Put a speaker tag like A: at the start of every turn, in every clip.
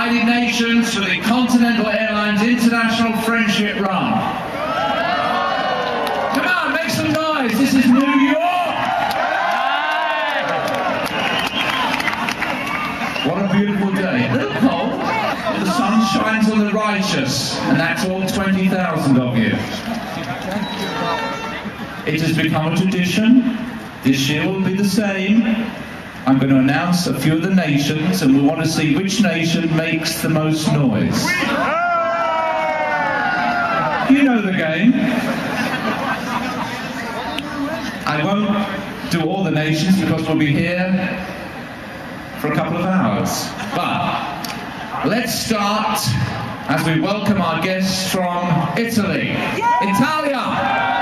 A: United Nations for the Continental Airlines International Friendship Run. Come on, make some noise. This is New York. What a beautiful day. A little cold, but the sun shines on the righteous, and that's all 20,000 of you. It has become a tradition. This year will be the same. I'm going to announce a few of the nations, and we want to see which nation makes the most noise. You know the game. I won't do all the nations because we'll be here for a couple of hours. But let's start as we welcome our guests from Italy. Italia!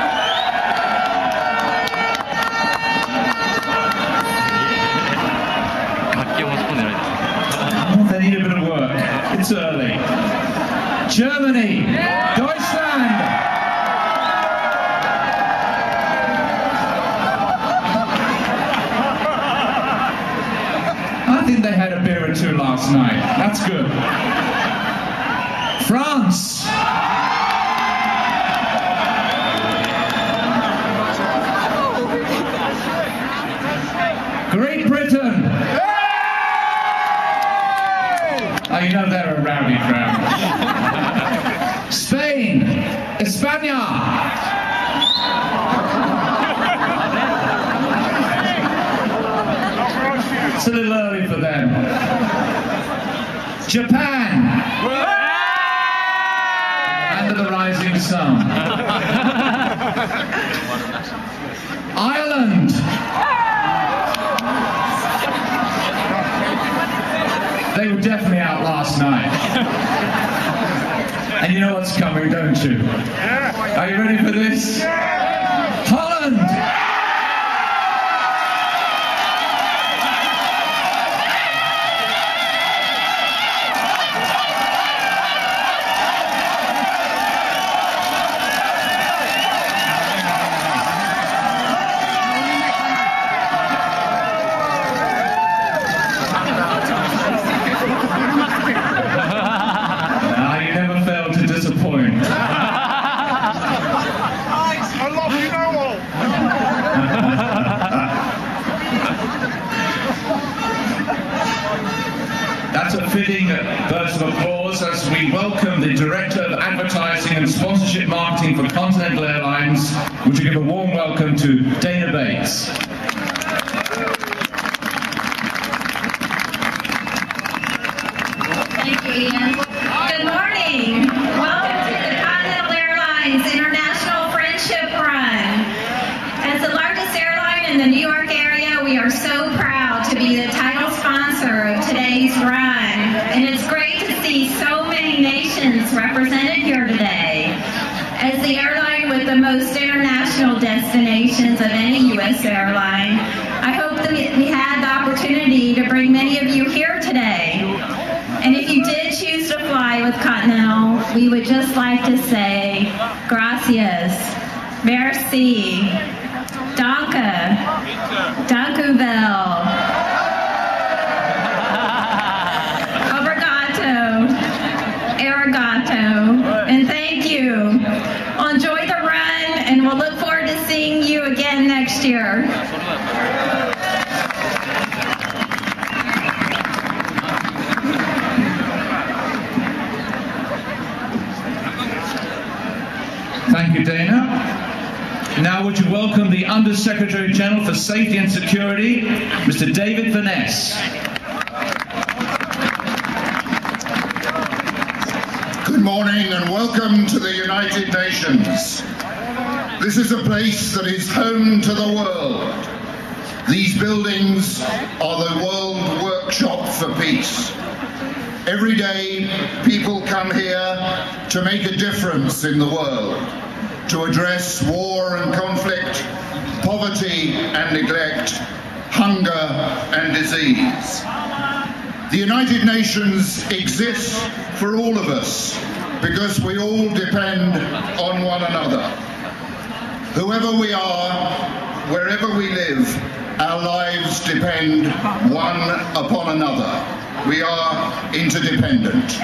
A: Oh, they need a bit of work. It's early. Germany. Deutschland. I think they had a beer or two last night. That's good. France. Great Britain. Oh, you know they're a rowdy crowd. Spain. España. It's a little early for them. Japan. Under the rising sun. Ireland. They were definitely out last night. And you know what's coming, don't you? Are you ready for this? Holland! That's a fitting burst of applause as we welcome the Director of Advertising and Sponsorship Marketing for Continental Airlines. Would you give a warm welcome to Dana Bates.
B: Thank you, Ian. Good morning. Welcome to the Continental Airlines International Friendship Run. As the largest airline in the New York area, we are so proud to be the title sponsor of today's run. And it's great to see so many nations represented here today. As the airline with the most international destinations of any U.S. airline, I hope that we had the opportunity to bring many of you here today. And if you did choose to fly with Continental, we would just like to say, gracias, merci, danke, dank u wel, obrigado, arigato, and thank you. Well, enjoy the run, and we'll look forward to seeing you again next year.
A: Thank you, Dana. Now would you welcome the Undersecretary General for Safety and Security, Mr. David Vanness.
C: Good morning and welcome to the United Nations. This is a place that is home to the world. These buildings are the World Workshop for Peace. Every day, people come here to make a difference in the world, to address war and conflict, poverty and neglect, hunger and disease. The United Nations exists for all of us because we all depend on one another. Whoever we are, wherever we live, our lives depend one upon another. we are interdependent.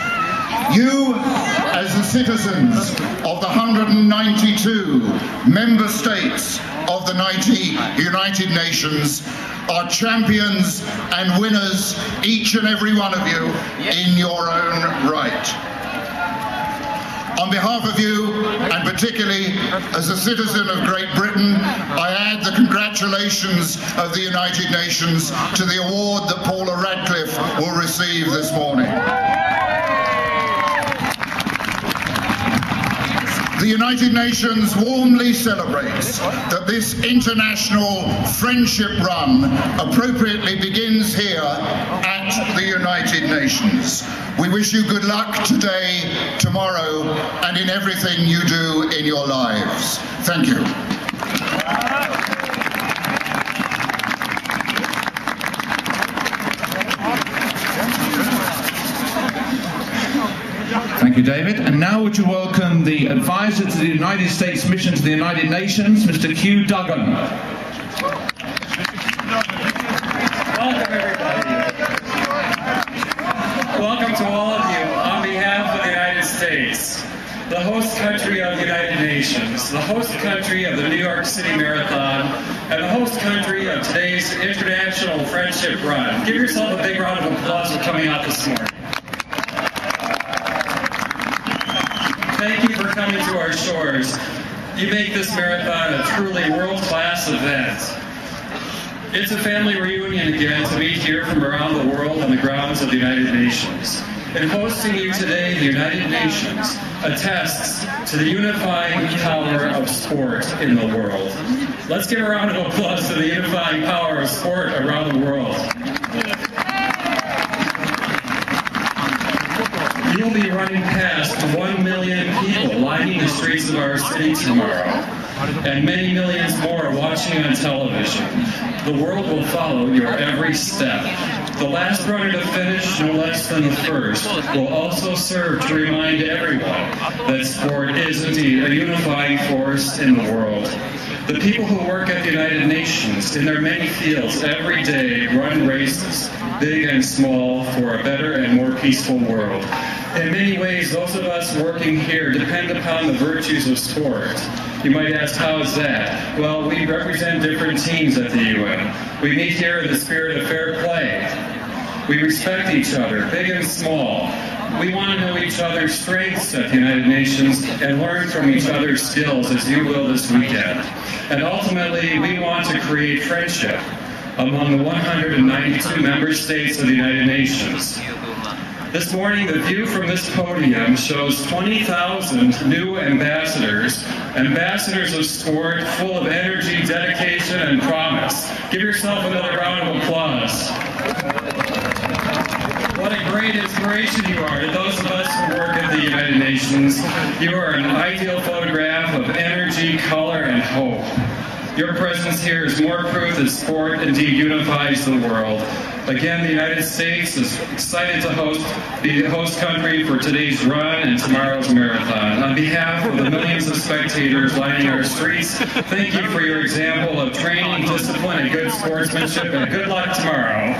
C: You, as the citizens of the 192 member states of the United Nations, are champions and winners, each and every one of you, in your own right. On behalf of you, and particularly as a citizen of Great Britain, I add the congratulations of the United Nations to the award that Paula Radcliffe will receive this morning. The United Nations warmly celebrates that this international friendship run appropriately begins here at the United Nations. We wish you good luck today, tomorrow, and in everything you do in your lives. Thank you.
A: Thank you, David. And now would you welcome the advisor to the United States mission to the United Nations, Mr. Hugh Duggan.
D: Welcome, everybody. Welcome to all of you on behalf of the United States, the host country of the United Nations, the host country of the New York City Marathon, and the host country of today's International Friendship Run. Give yourself a big round of applause for coming out this morning. Thank you for coming to our shores. You make this marathon a truly world-class event. It's a family reunion again to meet here from around the world on the grounds of the United Nations. In hosting you today, the United Nations attests to the unifying power of sport in the world. Let's give a round of applause to the unifying power of sport around the world. You'll be running past 1 million people lining the streets of our city tomorrow, and many millions more watching on television. The world will follow your every step. The last runner to finish, no less than the first, will also serve to remind everyone that sport is indeed a unifying force in the world. The people who work at the United Nations in their many fields every day run races, big and small, for a better and more peaceful world. In many ways, those of us working here depend upon the virtues of sport. You might ask, how is that? Well, we represent different teams at the UN. We meet here in the spirit of fair play. We respect each other, big and small. We want to know each other's strengths at the United Nations and learn from each other's skills, as you will this weekend. And ultimately, we want to create friendship among the 192 member states of the United Nations. This morning, the view from this podium shows 20,000 new ambassadors of sport full of energy, dedication, and promise. Give yourself another round of applause. What a great inspiration you are to those of us who work at the United Nations. You are an ideal photograph of energy, color, and hope. Your presence here is more proof that sport indeed unifies the world. Again, the United States is excited to be the host country for today's run and tomorrow's marathon. On behalf of the millions of spectators lining our streets, thank you for your example of training, discipline, and good sportsmanship, and good luck tomorrow.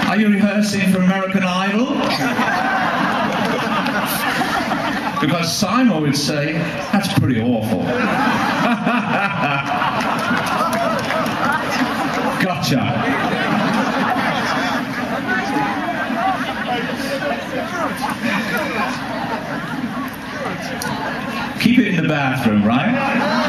A: Are you rehearsing for American Idol? Because Simon would say, that's pretty awful. Gotcha. Keep it in the bathroom, right?